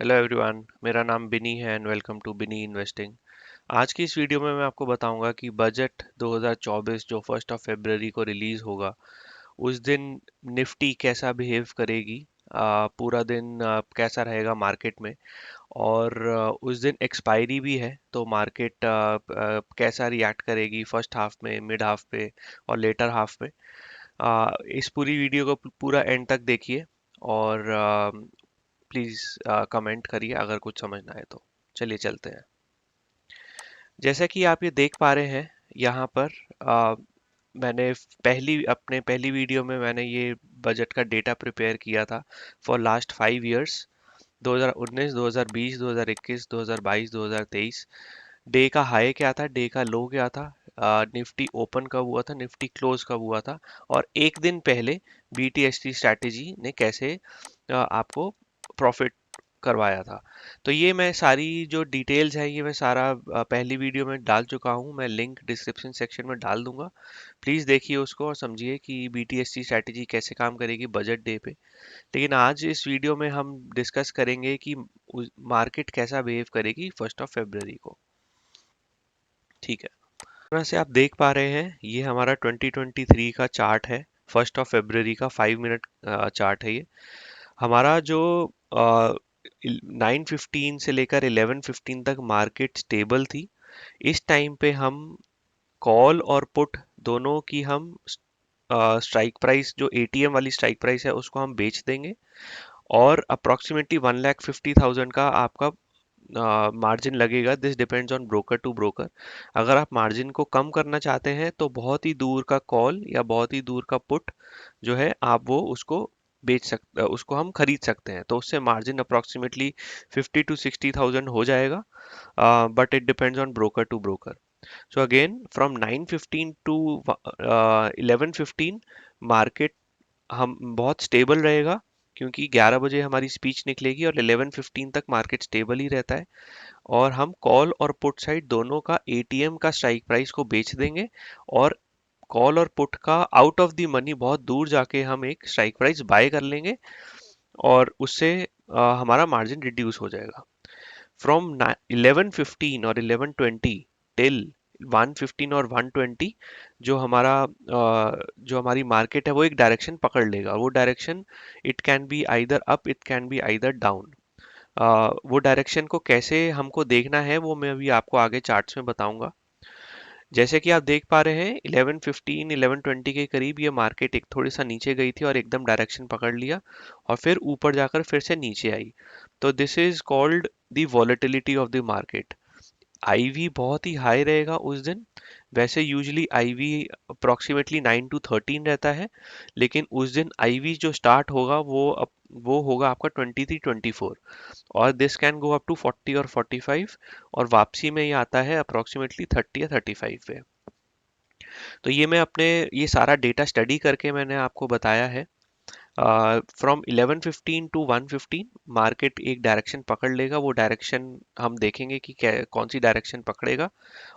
Hello everyone, मेरा नाम बिनी है and welcome to Binny investing. आज की इस वीडियो में मैं आपको बताऊंगा कि बजट 2024 जो 1 फरवरी को रिलीज होगा, उस दिन निफ्टी कैसा बिहेव करेगी। पूरा दिन कैसा रहेगा मार्केट में। और उस दिन एक्सपायरी भी है, तो मार्केट कैसा रिएक्ट करेगी फर्स्ट हाफ में, मिड हाफ पे और लेटर हाफ में। इस पूरी वीडियो को पूरा एंड तक देखिए और प्लीज़ कमेंट करिए अगर कुछ समझ ना आए तो। चलिए चलते हैं। जैसा कि आप ये देख पा रहे हैं यहाँ पर, मैंने पहली वीडियो में मैंने ये बजट का डेटा प्रिपेयर किया था फॉर लास्ट 5 इयर्स। 2019, 2020, 2021, 2022, 2023। डे का हाई क्या था, डे का लो क्या था, निफ्टी ओपन कब हुआ था, निफ्टी क्लोज कब हुआ था, और एक दिन पहले बीटीएसटी स्ट्रैटेजी ने कैसे आपको प्रॉफिट करवाया था। तो ये मैं सारी जो डिटेल्स है ये मैं सारा पहली वीडियो में डाल चुका हूँ। मैं लिंक डिस्क्रिप्शन सेक्शन में डाल दूंगा। प्लीज़ देखिए उसको और समझिए कि बीटीएसटी स्ट्रैटेजी कैसे काम करेगी बजट डे पे। लेकिन आज इस वीडियो में हम डिस्कस करेंगे कि मार्केट कैसा बिहेव करेगी 1 फरवरी को। ठीक है, तरह से आप देख पा रहे हैं ये हमारा 2023 का चार्ट है। 1 फरवरी का 5 मिनट चार्ट है ये हमारा। जो 9:15 से लेकर 11:15 तक मार्केट स्टेबल थी। इस टाइम पे हम कॉल और पुट दोनों की हम स्ट्राइक प्राइस, जो एटीएम वाली स्ट्राइक प्राइस है, उसको हम बेच देंगे। और अप्रोक्सीमेटली 1,50,000 का आपका मार्जिन लगेगा। This depends on broker to broker. अगर आप मार्जिन को कम करना चाहते हैं तो बहुत ही दूर का कॉल या बहुत ही दूर का पुट जो है, आप वो उसको उसको हम खरीद सकते हैं, तो उससे मार्जिन अप्रोक्सीमेटली 50 to 60,000 हो जाएगा। But it depends on broker to broker. So again from 9:15 to 11:15 market हम बहुत स्टेबल रहेगा, क्योंकि 11 बजे हमारी स्पीच निकलेगी और 11:15 तक मार्केट स्टेबल ही रहता है। और हम कॉल और पुट साइड दोनों का एटीएम का स्ट्राइक प्राइस को बेच देंगे। और कॉल और पुट का आउट ऑफ द मनी बहुत दूर जाके हम एक स्ट्राइक प्राइस बाय कर लेंगे, और उससे हमारा मार्जिन रिड्यूस हो जाएगा। फ्रॉम 11:15 और 11:20 टिल 1:15 और 1:20 जो हमारी मार्केट है वो एक डायरेक्शन पकड़ लेगा। वो direction it can be either up, it can be either down. वो डायरेक्शन को कैसे हमको देखना है वो मैं अभी आपको आगे चार्ट्स में बताऊंगा। जैसे कि आप देख पा रहे हैं 11:15 11:20 के करीब ये मार्केट एक थोड़ी सा नीचे गई थी और एकदम डायरेक्शन पकड़ लिया, और फिर ऊपर जाकर फिर से नीचे आई। तो this is called the volatility of the market. IV बहुत ही हाई रहेगा उस दिन। वैसे यूजली आईवी अप्रोक्सीमेटली 9 to 13 रहता है, लेकिन उस दिन आईवी जो स्टार्ट होगा वो होगा आपका 23 24, और this can go up to 40 और 45, और वापसी में ये आता है अप्रोक्सीमेटली 30 या 35 पे। तो ये मैं अपने ये सारा डेटा स्टडी करके मैंने आपको बताया है। फ्रॉम 11:15 टू 1:15 मार्केट एक डायरेक्शन पकड़ लेगा। वो डायरेक्शन हम देखेंगे कि कौन सी डायरेक्शन पकड़ेगा।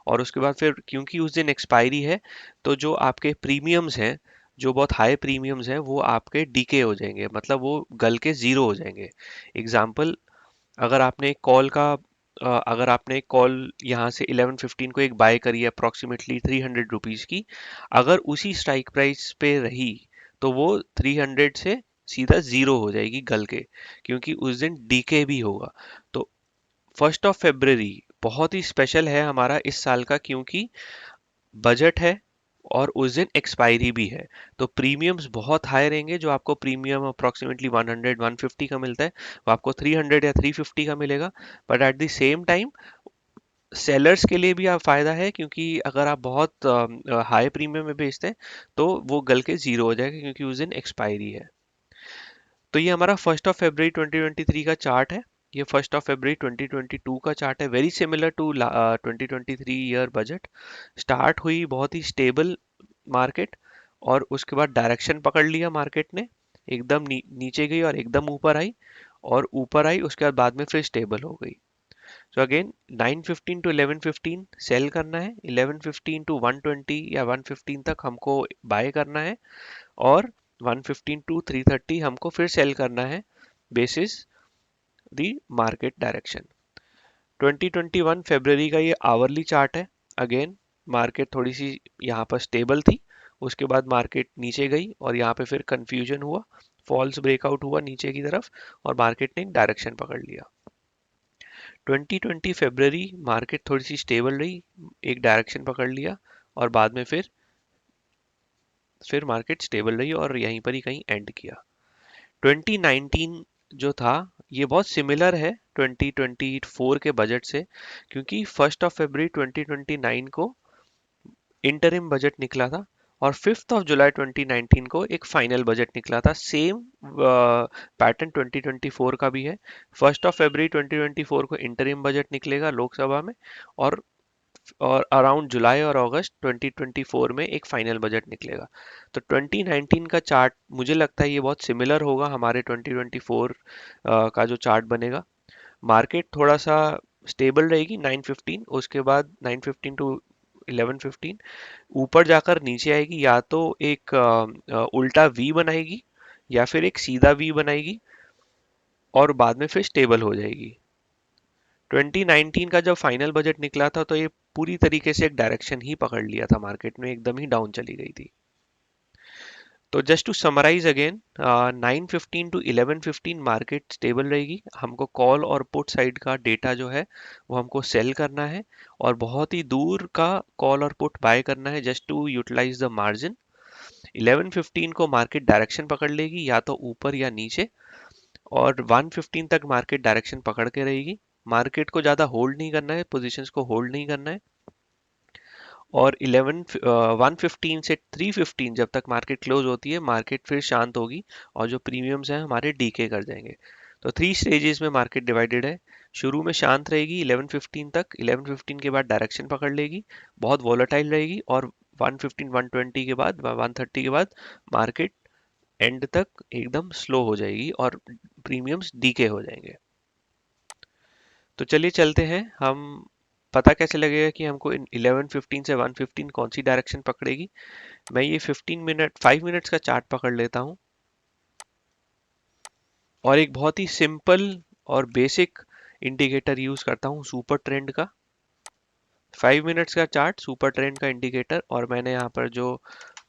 और उसके बाद फिर क्योंकि उस दिन एक्सपायरी है, तो जो आपके प्रीमियम्स हैं, जो बहुत हाई प्रीमियम्स हैं, वो आपके डीके हो जाएंगे, मतलब वो गल के जीरो हो जाएंगे। एग्जाम्पल, अगर आपने एक कॉल का अगर आपने एक कॉल यहाँ से 11:15 को एक बाय करी है अप्रोक्सीमेटली 300 रुपीज की, अगर उसी स्ट्राइक प्राइस पे रही तो वो 300 से सीधा जीरो हो जाएगी गल के, क्योंकि उस दिन डीके भी होगा। तो 1 फरवरी बहुत ही स्पेशल है हमारा इस साल का, क्योंकि बजट है और उस दिन एक्सपायरी भी है। तो प्रीमियम्स बहुत हाई रहेंगे। जो आपको प्रीमियम अप्रोक्सीमेटली 100 150 का मिलता है, वो आपको 300 या 350 का मिलेगा। But at the same time sellers के लिए भी आप फायदा है, क्योंकि अगर आप बहुत हाई प्रीमियम में बेचते हैं तो वो गल के जीरो हो जाएगा, क्योंकि उस दिन एक्सपायरी है। तो ये हमारा 1 फरवरी 2023 का चार्ट है। ये 1 फरवरी 2022 का चार्ट है, very similar to 2023 year budget. Start हुई बहुत ही स्टेबल मार्केट, और उसके बाद डायरेक्शन पकड़ लिया मार्केट ने। एकदम नीचे गई और एकदम ऊपर आई, और ऊपर आई उसके बाद में फिर स्टेबल हो गई। सो अगेन 9:15 टू 11:15 सेल करना है, 11:15 टू 1:20 या 1:15 तक हमको बाय करना है, और 1:15 टू 3:30 हमको फिर सेल करना है, बेसिस द मार्केट डायरेक्शन। 2021 फरवरी का ये आवरली चार्ट है। अगेन मार्केट थोड़ी सी यहाँ पर स्टेबल थी, उसके बाद मार्केट नीचे गई और यहाँ पे फिर कंफ्यूजन हुआ, फॉल्स ब्रेकआउट हुआ नीचे की तरफ और मार्केट ने एक डायरेक्शन पकड़ लिया। 2020 फरवरी मार्केट थोड़ी सी स्टेबल रही, एक डायरेक्शन पकड़ लिया और बाद में फिर मार्केट स्टेबल रही और यहीं पर ही कहीं एंड किया। 2019 जो था ये बहुत सिमिलर है 2024 के बजट से, क्योंकि 1 फरवरी 2029 को इंटरिम बजट निकला था और 5 जुलाई 2019 को एक फाइनल बजट निकला था। सेम पैटर्न 2024 का भी है। 1 फरवरी 2024 को इंटरिम बजट निकलेगा लोकसभा में और अराउंड जुलाई और अगस्त 2024 में एक फाइनल बजट निकलेगा। तो 2019 का चार्ट मुझे लगता है ये बहुत सिमिलर होगा हमारे 2024 का जो चार्ट बनेगा। मार्केट थोड़ा सा स्टेबल रहेगी 915, उसके बाद 915 टू 1115 ऊपर जाकर नीचे आएगी, या तो एक उल्टा वी बनाएगी या फिर एक सीधा वी बनाएगी और बाद में फिर स्टेबल हो जाएगी। 2019 का जब फाइनल बजट निकला था तो ये पूरी तरीके से एक डायरेक्शन ही पकड़ लिया था, मार्केट में एकदम ही डाउन चली गई थी। तो just to summarise again, 915 to 1115 market stable रहेगी। हमको कॉल और पुट साइड का डेटा जो है वो हमको सेल करना है और बहुत ही दूर का कॉल और पुट बाय करना है just to utilise the margin. 1115 को मार्केट डायरेक्शन पकड़ लेगी, या तो ऊपर या नीचे, और 115 तक मार्केट डायरेक्शन पकड़ के रहेगी। मार्केट को ज़्यादा होल्ड नहीं करना है, पोजीशंस को होल्ड नहीं करना है। और 115 से 315 जब तक मार्केट क्लोज होती है मार्केट फिर शांत होगी और जो प्रीमियम्स हैं हमारे डीके कर जाएंगे। तो 3 स्टेजेस में मार्केट डिवाइडेड है। शुरू में शांत रहेगी 1115 तक, 1115 के बाद डायरेक्शन पकड़ लेगी, बहुत वॉलेटाइल रहेगी, और 115 120 के बाद 130 के बाद मार्केट एंड तक एकदम स्लो हो जाएगी और प्रीमियम्स डीके हो जाएंगे। तो चलिए चलते हैं हम। पता कैसे लगेगा कि हमको इन 11:15 से 1:15 कौन सी डायरेक्शन पकड़ेगी? मैं ये 5 मिनट्स का चार्ट पकड़ लेता हूँ और एक बहुत ही सिंपल और बेसिक इंडिकेटर यूज करता हूँ, सुपर ट्रेंड का। 5 मिनट्स का चार्ट, सुपर ट्रेंड का इंडिकेटर, और मैंने यहाँ पर जो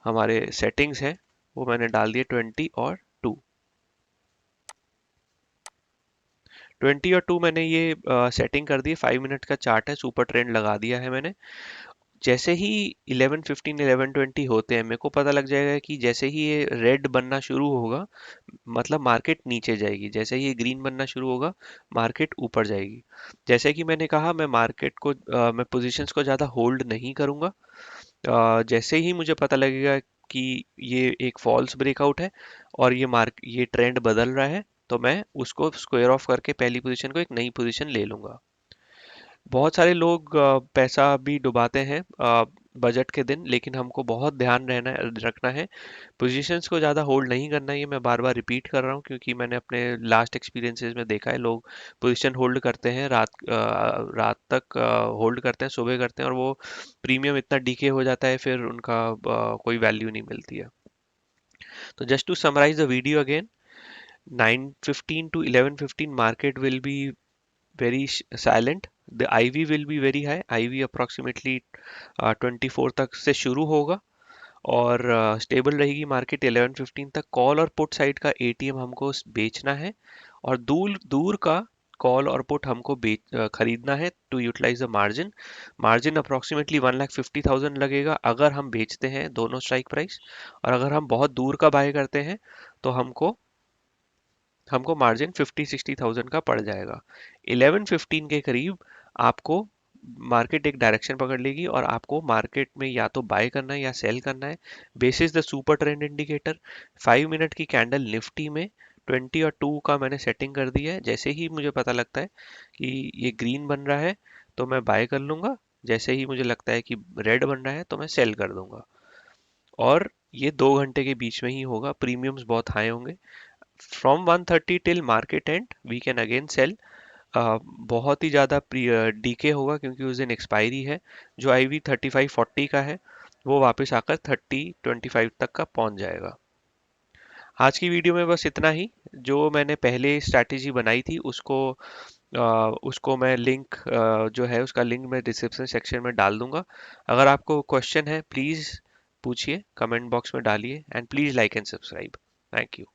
हमारे सेटिंग्स हैं वो मैंने डाल दिए 20 और 2। 20 और 2 मैंने ये सेटिंग कर दी। 5 मिनट का चार्ट है, सुपर ट्रेंड लगा दिया है मैंने। जैसे ही 11:15 11:20 होते हैं मेरे को पता लग जाएगा कि जैसे ही ये रेड बनना शुरू होगा मतलब मार्केट नीचे जाएगी, जैसे ही ये ग्रीन बनना शुरू होगा मार्केट ऊपर जाएगी। जैसे कि मैंने कहा मैं मार्केट को मैं पोजीशंस को ज़्यादा होल्ड नहीं करूँगा। जैसे ही मुझे पता लगेगा कि ये एक फॉल्स ब्रेकआउट है और ये ट्रेंड बदल रहा है तो मैं उसको स्क्वायर ऑफ करके पहली पोजीशन को एक नई पोजीशन ले लूँगा। बहुत सारे लोग पैसा भी डुबाते हैं बजट के दिन, लेकिन हमको बहुत ध्यान रखना है। पोजीशंस को ज़्यादा होल्ड नहीं करना है, ये मैं बार बार रिपीट कर रहा हूँ क्योंकि मैंने अपने लास्ट एक्सपीरियंसेस में देखा है लोग पोजीशन होल्ड करते हैं, रात तक होल्ड करते हैं, सुबह करते हैं और वो प्रीमियम इतना डीके हो जाता है फिर उनका कोई वैल्यू नहीं मिलती है। तो just to summarise the video again, 9:15 to 11:15 market will be very silent. The IV will be very high. IV approximately 24 तक से शुरू होगा और स्टेबल रहेगी मार्केट 11:15 तक। कॉल और पुट साइड का एटीएम हमको बेचना है और दूर दूर का कॉल और पुट हमको खरीदना है to utilise the margin. Margin approximately 1,50,000 लगेगा अगर हम बेचते हैं दोनों स्ट्राइक प्राइस, और अगर हम बहुत दूर का बाय करते हैं तो हमको हमको मार्जिन 50-60,000 का पड़ जाएगा। 11:15 के करीब आपको मार्केट एक डायरेक्शन पकड़ लेगी और आपको मार्केट में या तो बाय करना है या सेल करना है basis the super trend indicator. 5 minute की कैंडल निफ्टी में 20 और 2 का मैंने सेटिंग कर दी है। जैसे ही मुझे पता लगता है कि ये ग्रीन बन रहा है तो मैं बाय कर लूंगा, जैसे ही मुझे लगता है कि रेड बन रहा है तो मैं सेल कर दूंगा। और ये 2 घंटे के बीच में ही होगा, प्रीमियम्स बहुत हाई होंगे। From 1:30 till market end we can again sell. बहुत ही ज़्यादा डीके होगा क्योंकि उस दिन एक्सपायरी है। जो IV 35-40 का है वो वापस आकर 30-25 तक का पहुंच जाएगा। आज की वीडियो में बस इतना ही। जो मैंने पहले स्ट्रैटेजी बनाई थी उसको मैं लिंक जो है उसका लिंक मैं डिस्क्रिप्शन सेक्शन में डाल दूंगा। अगर आपको क्वेश्चन है प्लीज़ पूछिए, कमेंट बॉक्स में डालिए, and please like and subscribe. Thank you.